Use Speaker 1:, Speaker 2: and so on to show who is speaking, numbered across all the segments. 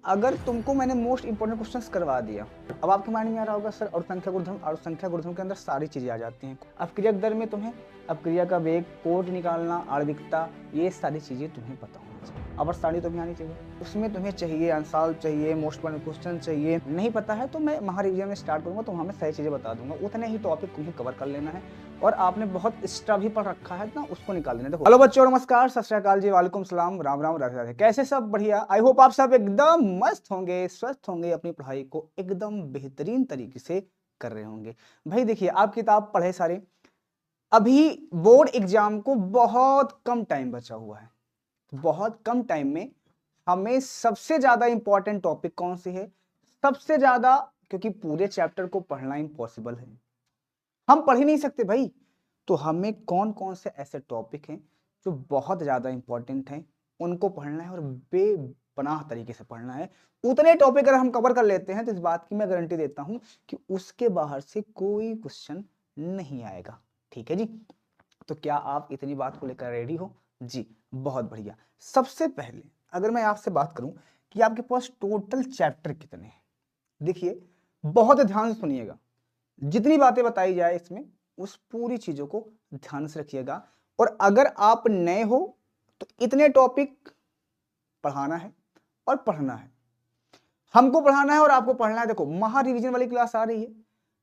Speaker 1: अगर तुमको मैंने मोस्ट इंपोर्टेंट क्वेश्चंस करवा दिया, अब आपके माइंड में आ रहा होगा सर और संख्या गुणधर्म, और संख्या गुणधर्म के अंदर सारी चीजें आ जाती हैं। अब क्रिया दर में तुम्हें अब क्रिया का वेग, कोट निकालना, आणविकता, ये सारी चीजें तुम्हें पता होनी चाहिए। अवर सारणी तुम्हें आनी चाहिए, उसमें तुम्हें चाहिए अंसाल चाहिए, मोस्ट इंपोर्टेंट क्वेश्चन चाहिए। नहीं पता है तो मैं महारिविजन में स्टार्ट करूंगा तो वहाँ मैं सारी चीजें बता दूंगा। उतने ही टॉपिक तुम्हें कवर कर लेना है, और आपने बहुत एक्स्ट्रा भी पढ़ रखा है ना, उसको निकाल देना। देखो, हेलो बच्चों, नमस्कार, सत श्री अकाल जी, वालेकुम सलाम, राम राम, राधे राधे। कैसे सब? बढ़िया। आई होप आप सब एकदम मस्त होंगे, स्वस्थ होंगे, अपनी पढ़ाई को एकदम बेहतरीन तरीके से कर रहे होंगे। भाई देखिए, आप किताब पढ़े सारे, अभी बोर्ड एग्जाम को बहुत कम टाइम बचा हुआ है। बहुत कम टाइम में हमें सबसे ज्यादा इंपॉर्टेंट टॉपिक कौन से है? सबसे ज्यादा, क्योंकि पूरे चैप्टर को पढ़ना इम्पॉसिबल है, हम पढ़ ही नहीं सकते भाई। तो हमें कौन कौन से ऐसे टॉपिक हैं जो बहुत ज़्यादा इंपॉर्टेंट हैं, उनको पढ़ना है और बेपनाह तरीके से पढ़ना है। उतने टॉपिक अगर हम कवर कर लेते हैं तो इस बात की मैं गारंटी देता हूं कि उसके बाहर से कोई क्वेश्चन नहीं आएगा। ठीक है जी? तो क्या आप इतनी बात को लेकर रेडी हो? जी, बहुत बढ़िया। सबसे पहले अगर मैं आपसे बात करूं कि आपके पास टोटल चैप्टर कितने हैं, देखिए बहुत ध्यान से सुनिएगा। जितनी बातें बताई जाए इसमें, उस पूरी चीजों को ध्यान से रखिएगा। और अगर आप नए हो तो इतने टॉपिक पढ़ाना है और पढ़ना है, हमको पढ़ाना है और आपको पढ़ना है। देखो, महा रिवीजन वाली क्लास आ रही है,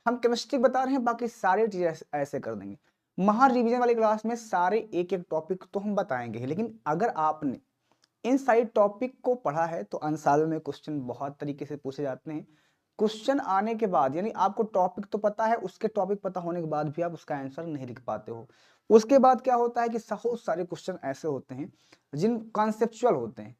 Speaker 1: हम केमिस्ट्री बता रहे हैं, बाकी सारे चीजें ऐसे कर देंगे। महा रिवीजन वाली क्लास में सारे एक एक टॉपिक तो हम बताएंगे, लेकिन अगर आपने इन साइड टॉपिक को पढ़ा है तो अंसाल में क्वेश्चन बहुत तरीके से पूछे जाते हैं। क्वेश्चन आने के बाद, यानी आपको टॉपिक तो पता है, उसके टॉपिक पता होने के बाद भी आप उसका आंसर नहीं लिख पाते हो। उसके बाद क्या होता है कि बहुत सारे क्वेश्चन ऐसे होते हैं जिन कॉन्सेप्चुअल होते हैं,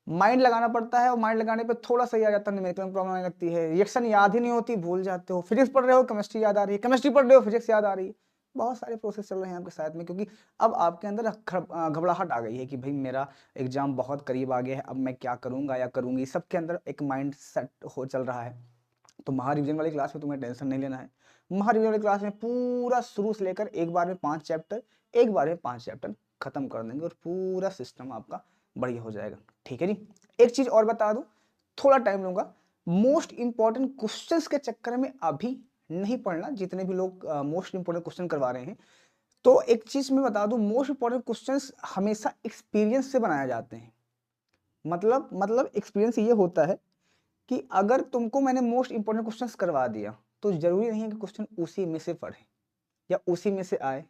Speaker 1: माइंड लगाना पड़ता है, और माइंड लगाने पे थोड़ा सा ही आ जाता है, न्यूमेरिकल में प्रॉब्लम आने लगती है, रिएक्शन याद ही नहीं होती, भूल जाते हो। फिजिक्स पढ़ रहे हो, केमिस्ट्री याद आ रही है, केमिस्ट्री पढ़ रहे हो, फिजिक्स याद आ रही है। बहुत सारे प्रोसेस चल रहे हैं आपके साथ में, क्योंकि अब आपके अंदर घबराहट आ गई है कि भाई मेरा एग्जाम बहुत करीब आ गया है, अब मैं क्या करूंगा या करूंगी। सबके अंदर एक माइंड सेट हो चल रहा है। तो महा रिवीजन वाली क्लास में तुम्हें टेंशन नहीं लेना है। महा रिवीजन वाली क्लास में पूरा शुरू से लेकर एक बार में 5 चैप्टर, एक बार में 5 चैप्टर खत्म कर देंगे, और पूरा सिस्टम आपका बढ़िया हो जाएगा। ठीक है जी? एक चीज और बता दूं, थोड़ा टाइम लूंगा। मोस्ट इंपॉर्टेंट क्वेश्चंस के चक्कर में अभी नहीं पढ़ना, जितने भी लोग मोस्ट इंपॉर्टेंट क्वेश्चन करवा रहे हैं। तो एक चीज मैं बता दूं, मोस्ट इंपॉर्टेंट क्वेश्चंस हमेशा एक्सपीरियंस से बनाए जाते हैं। मतलब एक्सपीरियंस ये होता है कि अगर तुमको मैंने मोस्ट इंपॉर्टेंट क्वेश्चंस करवा दिया तो जरूरी नहीं है कि क्वेश्चन उसी में से पढ़े या उसी में से आए।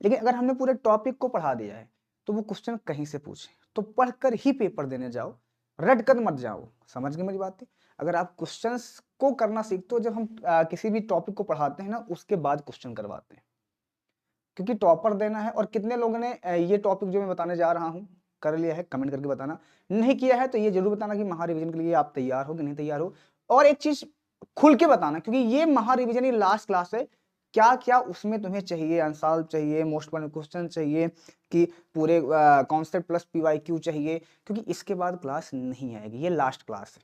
Speaker 1: लेकिन अगर हमने पूरे टॉपिक को पढ़ा दिया है तो वो क्वेश्चन कहीं से पूछे तो पढ़कर ही पेपर देने जाओ, रट कर मत जाओ। समझ गए मेरी बात? अगर आप क्वेश्चंस को करना सीखते हो, जब हम किसी भी टॉपिक को पढ़ाते हैं ना, उसके बाद क्वेश्चन करवाते हैं, क्योंकि टॉपर देना है। और कितने लोगों ने ये टॉपिक जो मैं बताने जा रहा हूँ कर लिया है, कमेंट करके बताना। नहीं किया है तो ये जरूर बताना कि महा रिवीजन के लिए आप तैयार हो कि नहीं तैयार हो। और एक चीज खुल के बताना, क्योंकि ये महा रिवीजन ही लास्ट क्लास है, क्या क्या उसमें तुम्हें चाहिए, आंसर चाहिए, मोस्ट इंपोर्टेंट क्वेश्चन चाहिए, कि पूरे कॉन्सेप्ट प्लस पीवाईक्यू चाहिए, क्योंकि इसके बाद क्लास नहीं आएगी, ये लास्ट क्लास है।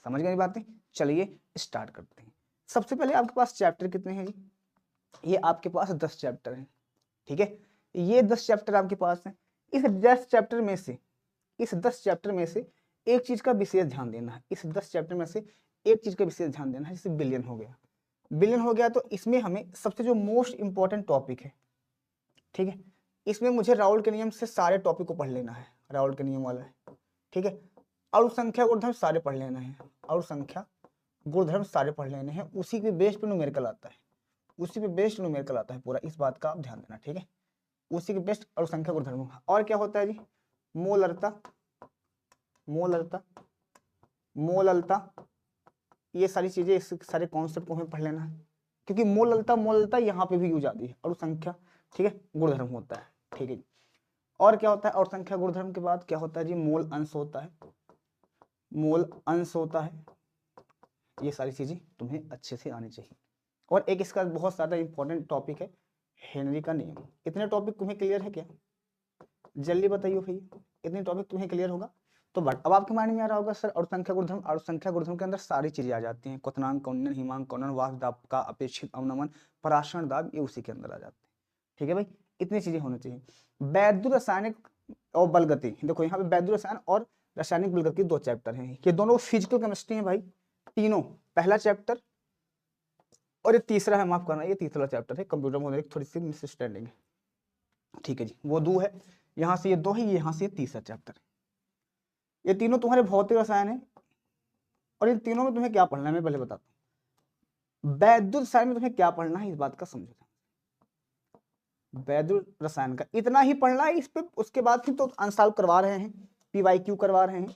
Speaker 1: समझ गए बातें? चलिए स्टार्ट करते हैं। सबसे पहले आपके पास चैप्टर कितने हैं जी? ये आपके पास 10 चैप्टर हैं। ठीक है? ये 10 चैप्टर आपके पास हैं। इस 10 चैप्टर में से एक चीज का विशेष ध्यान देना है। इस 10 चैप्टर में से एक चीज का विशेष ध्यान देना है, जैसे बिलियन हो गया। बिलियन हो गया तो इसमें हमें सबसे जो मोस्ट इंपॉर्टेंट टॉपिक है, ठीक है, इसमें मुझे राउल के नियम से सारे टॉपिक को पढ़ लेना है, राउल के नियम वाला है। ठीक है? और संख्या गुणधर्म सारे पढ़ लेना है, और संख्या गुणधर्म सारे पढ़ लेने हैं। उसी के बेस पे न्यूमेरिकल आता है, उसी पे बेस्ड न्यूमेरिकल आता है पूरा। इस बात का आप ध्यान देना। ठीक है? उसी के बेस्ट और संख्या गुणधर्म। और क्या होता है जी? मोलरता, मोलरता, मोललता, ये सारी चीजें, इस सारे कॉन्सेप्ट को हमें पढ़ लेना है, क्योंकि मोललता मोललता यहाँ पे भी यूज आती है। और संख्या, ठीक है, गुणधर्म होता है। ठीक है जी? और क्या होता है? और संख्या गुणधर्म के बाद क्या होता है जी? मोल अंश होता है, मोल अंश होता है। ये सारी चीजें तुम्हें अच्छे से आनी चाहिए। और एक इसका बहुत ज्यादा इंपॉर्टेंट टॉपिक है, हेनरी का नियम। इतने टॉपिक तुम्हें क्लियर है क्या? जल्दी बताइए भैया, इतने टॉपिक तुम्हें क्लियर होगा तो। बट अब आपके माइंड में आ रहा होगा सर, और संख्या गुणधर्म, और संख्या गुणधर्म के अंदर सारी चीजें आ जाती हैं, क्वथनांक कौनन, हिमांक कौनन, वाष्प दाब का अपेक्षित अवनमन, पराशरण दाब, ये उसी के अंदर आ जाते हैं। ठीक है भाई? इतनी चीजें होनी चाहिए। वैद्युत रासायनिक और बल गति, देखो यहाँ पे वैद्युत रसायन और रासायनिक बलगत के 2 चैप्टर हैं, ये दोनों फिजिकल केमिस्ट्री हैं भाई, तीनों, पहला चैप्टर और ये तीसरा है, माफ करना, ये तीसरा चैप्टर है, कंप्यूटर में होने की थोड़ी सी मिसअंडरस्टैंडिंग है, ठीक है जी, वो 2 है, यहाँ से ये 2 है, यहाँ से ये तीसरा चैप्टर है, ये तीनों तुम्हारे भौतिक रसायन है, और इन तीनों में तुम्हें क्या पढ़ना है मैं पहले बताता हूँ। वैद्युत रसायन में तुम्हें क्या पढ़ना है इस बात का समझो, वैद्युत रसायन का इतना ही पढ़ना है इस पे, उसके बाद फिर तो अनसॉल्व करवा रहे हैं, PYQ करवा रहे हैं,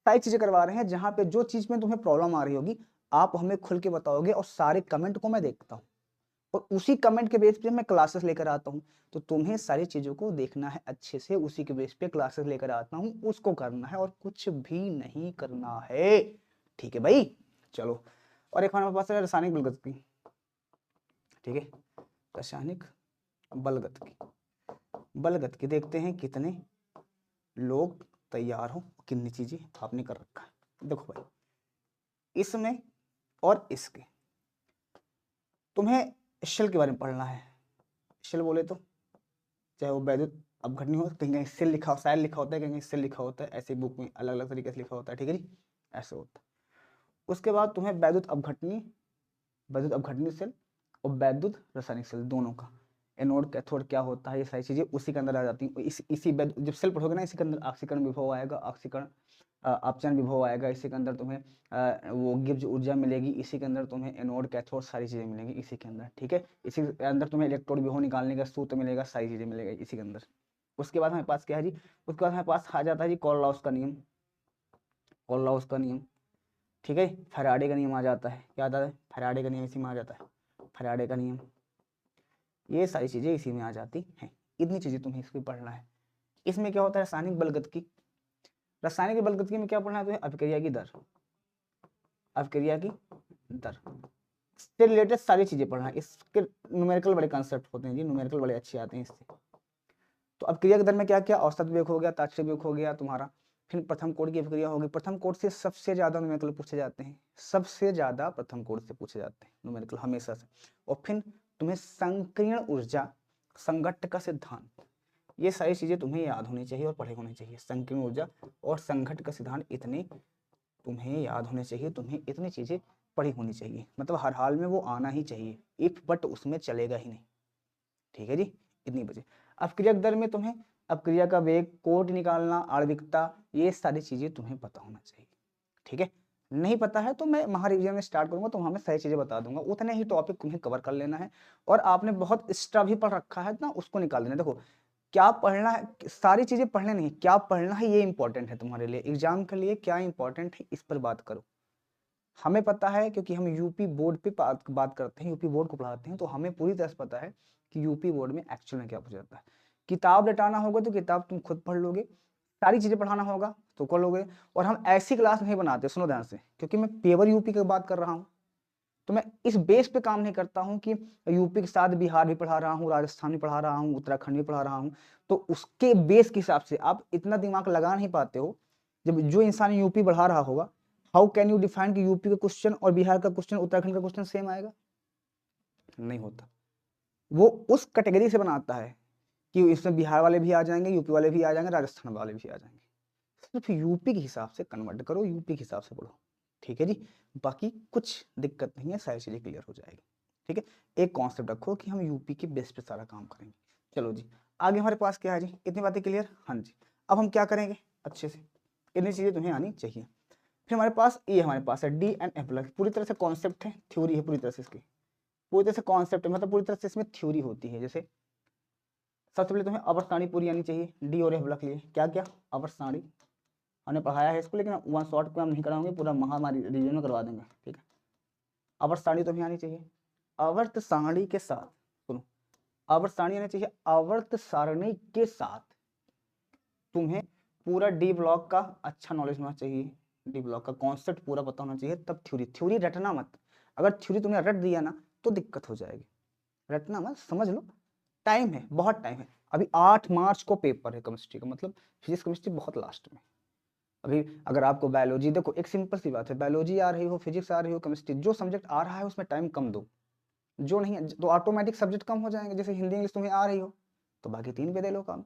Speaker 1: सारी चीजें करवा रहे हैं, जहां पे जो चीज में तुम्हें प्रॉब्लम आ रही होगी आप हमें खुल के बताओगे, और सारे कमेंट को मैं देखता हूँ, और उसी कमेंट के बेस पे मैं क्लासेस लेकर आता हूँ, तो तुम्हें सारी चीजों को देखना है अच्छे से, उसी के बेस पे क्लासेस लेकर आता हूँ, उसको करना है और कुछ भी नहीं करना है, ठीक है भाई। चलो, और एक हमारे पास है रासायनिक बलगत की, ठीक है, रासायनिक बलगत की देखते हैं कितने लोग तैयार हो, कितनी चीजें आपने कर रखा है। देखो भाई, इसमें और इसके तुम्हें शेल के बारे में पढ़ना है, शेल बोले तो चाहे वो वैद्युत अपघटनी हो, कहीं कहीं सेल लिखा, शायद लिखा होता है, कहीं कहीं सेल लिखा होता है, ऐसे बुक में अलग अलग तरीके से लिखा होता है, ठीक है जी, ऐसे होता है। उसके बाद तुम्हें वैद्युत अपघटनी सेल और वैद्युत रासायनिक सेल दोनों का एनोड कैथोड क्या होता है, ये सारी चीजें उसी के अंदर आ जाती हैं। इसी जब सेल पढ़ोगे ना, इसी के अंदर ऑक्सीकरण विभव आएगा, अपचयन विभव आएगा, इसी के अंदर तुम्हें वो गिब्स ऊर्जा मिलेगी, इसी के अंदर तुम्हें एनोड कैथोड सारी चीजें मिलेंगी इसी के अंदर, ठीक है, इसी के अंदर तुम्हें इलेक्ट्रोड विभव निकालने का सूत्र मिलेगा, सारी चीजें मिलेगा इसी के अंदर। उसके बाद हमारे पास क्या है जी, उसके बाद हमारे पास आ जाता है जी कोलराउस का नियम, ठीक है, फैराडे का नियम आ जाता है, क्या आता है, फैराडे का नियम इसी में आ जाता है, फैराडे का नियम, ये सारी चीजें इसी में आ जाती हैं। इतनी चीजें तुम्हें इसमें पढ़ना है। इसमें क्या होता है, रासायनिक बलगतकी में क्या पढ़ना है तुम्हें, अभिक्रिया की दर से रिलेटेड सारी चीजें पढ़ना है। इसके न्यूमेरिकल बड़े कॉन्सेप्ट होते हैं जी, न्यूमेरिकल बड़े अच्छे आते हैं इससे। तो अभिक्रिया की दर में क्या क्या, औसत वेग हो गया, ताक्षणिक वेग हो गया तुम्हारा, फिर प्रथम कोड की अभिक्रिया होगी, प्रथम कोड से सबसे ज्यादा न्यूमेरिकल पूछे जाते हैं, सबसे ज्यादा प्रथम कोड से पूछे जाते हैं न्यूमेरिकल हमेशा से। और फिर तुम्हें संकीर्ण ऊर्जा संघट्ट का सिद्धांत, ये सारी चीजें तुम्हें याद होनी चाहिए और पढ़े होनी चाहिए। संकीर्ण ऊर्जा और संघट्ट का सिद्धांत इतने तुम्हें याद होने चाहिए, तुम्हें इतनी चीजें पढ़ी होनी चाहिए, मतलब हर हाल में वो आना ही चाहिए, इफ बट उसमें चलेगा ही नहीं, ठीक है जी, इतनी बजे। अपक्रियक दर में तुम्हें अपक्रिया का वेग, कोट निकालना, आणविकता, ये सारी चीजें तुम्हें पता होना चाहिए, ठीक है। नहीं पता है तो मैं महारिविजन में स्टार्ट करूंगा तो वहां मैं सारी चीजें बता दूंगा, उतने ही टॉपिक तुम्हें कवर कर लेना है। और आपने बहुत एक्स्ट्रा भी पढ़ रखा है ना, उसको निकाल देना। देखो क्या पढ़ना है, सारी चीजें पढ़ने नहीं, क्या पढ़ना है ये इंपॉर्टेंट है तुम्हारे लिए, एग्जाम के लिए क्या इंपॉर्टेंट है इस पर बात करो। हमें पता है क्योंकि हम यूपी बोर्ड पे बात करते हैं, यूपी बोर्ड को पढ़ाते हैं, तो हमें पूरी तरह से पता है कि यूपी बोर्ड में एक्चुअल में क्या पूछा जाता है। किताब रटाना होगा तो किताब तुम खुद पढ़ लोगे, सारी चीजें पढ़ाना होगा तो कर लोगे। और हम ऐसी क्लास नहीं बनाते, सुनो ध्यान से, क्योंकि मैं पेवर यूपी की बात कर रहा हूँ, तो मैं इस बेस पे काम नहीं करता हूँ कि यूपी के साथ बिहार भी पढ़ा रहा हूँ, राजस्थान भी पढ़ा रहा हूँ, उत्तराखंड भी पढ़ा रहा हूँ, तो उसके बेस के हिसाब से आप इतना दिमाग लगा नहीं पाते हो। जब जो इंसान यूपी बढ़ा रहा होगा, हाउ कैन यू डिफाइन कि यूपी का क्वेश्चन और बिहार का क्वेश्चन, उत्तराखंड का क्वेश्चन सेम आएगा, नहीं होता। वो उस कैटेगरी से बनाता है कि इसमें बिहार वाले भी आ जाएंगे, यूपी वाले भी आ जाएंगे, राजस्थान वाले भी आ जाएंगे। सिर्फ यूपी के हिसाब से कन्वर्ट करो, यूपी के हिसाब से पढ़ो, ठीक है जी। बाकी कुछ दिक्कत नहीं है, सारी चीजें क्लियर हो जाएगी, ठीक है। एक कॉन्सेप्ट रखो कि हम यूपी के बेस पे सारा काम करेंगे। चलो जी, आगे हमारे पास क्या है जी, इतनी बातें क्लियर, हाँ जी। अब हम क्या करेंगे अच्छे से, इतनी चीजें तुम्हें आनी चाहिए। फिर हमारे पास ये हमारे पास है DNF ब्लॉक, पूरी तरह से कॉन्सेप्ट है, थ्योरी है पूरी तरह से इसकी, पूरी तरह से कॉन्सेप्ट है, मतलब पूरी तरह से इसमें थ्योरी होती है। जैसे सबसे पहले तुम्हें अवर सारणी पूरी आनी चाहिए, डी और एफ ब्लॉक लिए क्या क्या, अवर सारणी हमने पढ़ाया है इसको, लेकिन वन शॉट पे हम नहीं कराएंगे, पूरा महामारी रिवीजन में करवा देंगे, ठीक है। आवर्त सारणी तुम्हें आनी चाहिए, आवर्त सारणी के साथ, सुनो, आवर्त सारणी आनी चाहिए, आवर्त सारणी के साथ तुम्हें पूरा डी ब्लॉक का अच्छा नॉलेज होना चाहिए, डी ब्लॉक का कॉन्सेप्ट पूरा पता होना चाहिए, तब थ्योरी रटना मत। अगर थ्योरी तुमने रट दिया ना तो दिक्कत हो जाएगी, रटना मत, समझ लो, टाइम है, बहुत टाइम है। अभी 8 मार्च को पेपर है केमिस्ट्री का, मतलब फिजिक्स केमिस्ट्री बहुत लास्ट में। अभी अगर आपको बायोलॉजी, देखो एक सिंपल सी बात है, बायोलॉजी आ रही हो, फिजिक्स आ रही हो, केमिस्ट्री, जो सब्जेक्ट आ रहा है उसमें टाइम कम दो, जो नहीं है तो ऑटोमेटिक सब्जेक्ट कम हो जाएंगे। जैसे हिंदी इंग्लिश तुम्हें आ रही हो तो बाकी 3 पे दे लो काम,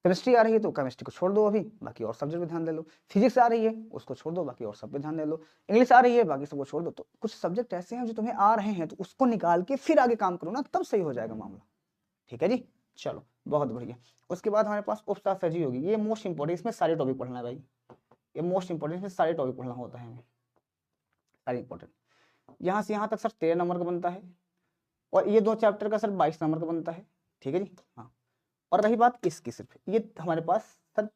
Speaker 1: केमिस्ट्री आ रही है तो केमिस्ट्री को छोड़ दो अभी, बाकी और सब्जेक्ट पे ध्यान दे लो। फिजिक्स आ रही है उसको छोड़ दो, बाकी और सब पे ध्यान दे लो। इंग्लिश आ रही है, बाकी सबको छोड़ दो। तो कुछ सब्जेक्ट ऐसे हैं जो तुम्हें आ रहे हैं, तो उसको निकाल के फिर आगे काम करो ना, तब सही हो जाएगा मामला। ठीक है जी, चलो बहुत बढ़िया। उसके बाद हमारे पास उपशास्त्र सर्जरी होगी, ये मोस्ट इंपॉर्टेंट, इसमें सारे टॉपिक पढ़ना है भाई, ये मोस्ट इंपॉर्टेंट, इसमें सारे टॉपिक पढ़ना होता है हमें, सारे इंपॉर्टेंट। यहाँ से यहाँ तक सर 13 नंबर का बनता है, और ये 2 चैप्टर का सर 22 नंबर का बनता है। ठीक है जी, हाँ। और रही बात इसकी, सिर्फ ये हमारे पास सर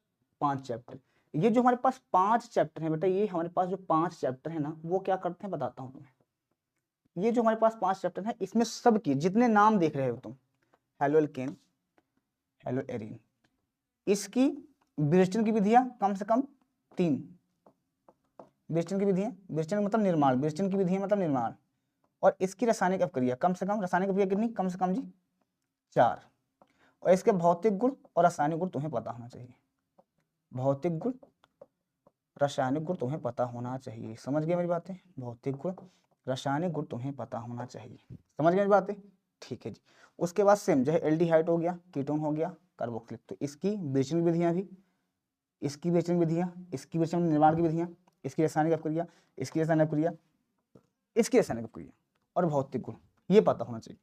Speaker 1: 5 चैप्टर, ये जो हमारे पास 5 चैप्टर हैं बेटा, ये हमारे पास जो 5 चैप्टर है ना, वो क्या करते हैं बताता हूँ तुम्हें। ये जो हमारे पास 5 चैप्टर है, इसमें सब की जितने नाम देख रहे हो तुम, हेलो एल्केन, हेलो एरिन, इसकी विरेचन की विधियां कम से कम 3, विरेचन की विधियां, विरेचन मतलब निर्माण, विरेचन की विधियां मतलब निर्माण, और इसकी रासायनिक अपक्रिया कम से कम, रासायनिक अपक्रिया कितनी, कम से कम जी 4, और इसके भौतिक गुण और रासायनिक गुण तुम्हें पता होना चाहिए, भौतिक गुण रासायनिक गुण तुम्हें पता होना चाहिए। समझ गए मेरी बातें, भौतिक गुण रासायनिक गुण तुम्हें पता होना चाहिए। समझ गए मेरी बातें, ठीक है जी। उसके बाद सेम जो है एल्डिहाइड हो गया, कीटोन हो गया, कार्बोक्सिलिक, तो इसकी विरेचन विधियां भी, इसकी विरेचन विधियां, इसकी विरेचन निर्माण की विधियां, इसकी रासायनिक अपक्रिया, इसकी रासायनिक अपक्रिया, इसकी रासायनिक अपक्रिया और भौतिक गुण, ये पता होना चाहिए।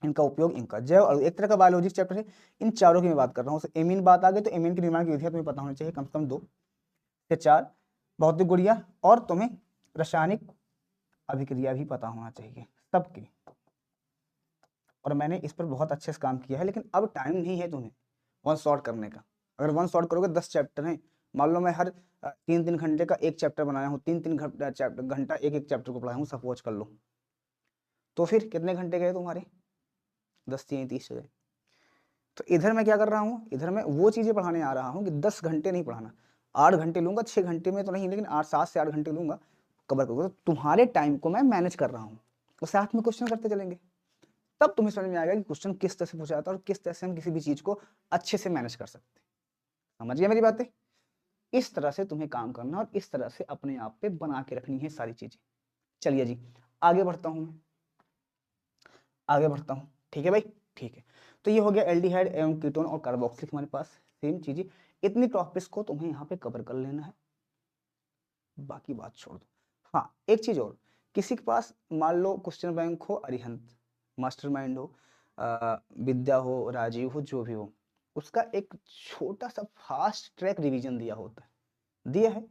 Speaker 1: इनका उपयोग, इनका जैव और एक तरह का बायोलॉजी चैप्टर है, इन चारों की मैं बात कर रहा हूँ। एमीन बात आ गई तो एमीन के निर्माण की विधियां तुम्हें पता होनी चाहिए, कम से कम 2 से 4, भौतिक गुणिया, और तुम्हें रासायनिक अभिक्रिया भी पता होना चाहिए सबकी। और मैंने इस पर बहुत अच्छे से काम किया है, लेकिन अब टाइम नहीं है तुम्हें वन शॉट करने का। अगर वन शॉट करोगे 10 चैप्टर हैं, मान लो मैं हर 3-3 घंटे का एक चैप्टर बनाया हूँ, 3-3 घंटा एक एक चैप्टर को पढ़ाया हूँ, सपोज कर लो, तो फिर कितने घंटे गए तुम्हारे, 10-3-30 हो गए। तो इधर मैं क्या कर रहा हूँ, इधर मैं वो चीज़ें पढ़ाने आ रहा हूँ कि 10 घंटे नहीं पढ़ाना, 8 घंटे लूंगा, 6 घंटे में तो नहीं, लेकिन 7 से 8 घंटे लूंगा, कवर करूँगा। तो तुम्हारे टाइम को मैं मैनेज कर रहा हूँ, और साथ में क्वेश्चन करते चलेंगे, तब तुम्हें समझ में आएगा कि क्वेश्चन किस तरह से पूछा जाता है और किस तरह से हम किसी भी चीज़ को अच्छे से मैनेज कर सकते हैं। समझ गए मेरी बातें, इस तरह से तुम्हें काम करना और इस तरह से अपने आप पे बना के रखनी है सारी चीज़ें। चलिए जी, आगे बढ़ता हूँ मैं, आगे बढ़ता हूँ, ठीक है भाई, ठीक है। तो ये हो गया एल्डिहाइड एवं कीटोन और कार्बोक्सिलिक, हमारे पास सेम चीजें, इतनी टॉपिक्स को तुम्हें यहाँ पे कवर कर लेना है, बाकी बात छोड़ दो। हाँ, एक चीज और, किसी के पास मान लो क्वेश्चन बैंक हो, अरिहंत मास्टरमाइंड हो, विद्या हो, राजीव हो, जो भी हो, उसका एक छोटा सा फास्ट ट्रैक रिवीजन दिया होता है, दिया है,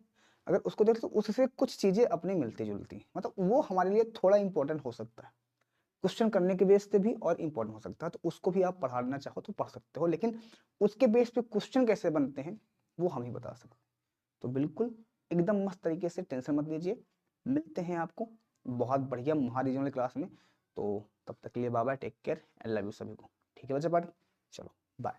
Speaker 1: अगर उसको देख तो उससे कुछ चीजें अपनी मिलती जुलती हैं, मतलब वो हमारे लिए थोड़ा इंपॉर्टेंट हो सकता है, क्वेश्चन करने के बेस पे भी और इम्पोर्टेंट हो सकता है, तो उसको भी आप पढ़ाना चाहो तो पढ़ सकते हो, लेकिन उसके बेस पे क्वेश्चन कैसे बनते हैं वो हम ही बता सकते हैं। तो बिल्कुल एकदम मस्त तरीके से, टेंशन मत लीजिए, मिलते हैं आपको बहुत बढ़िया महारीजनल क्लास में। तो तब तक के लिए bye bye, take care and love you सभी को। ठीक है बच्चा पार्टी, चलो बाय।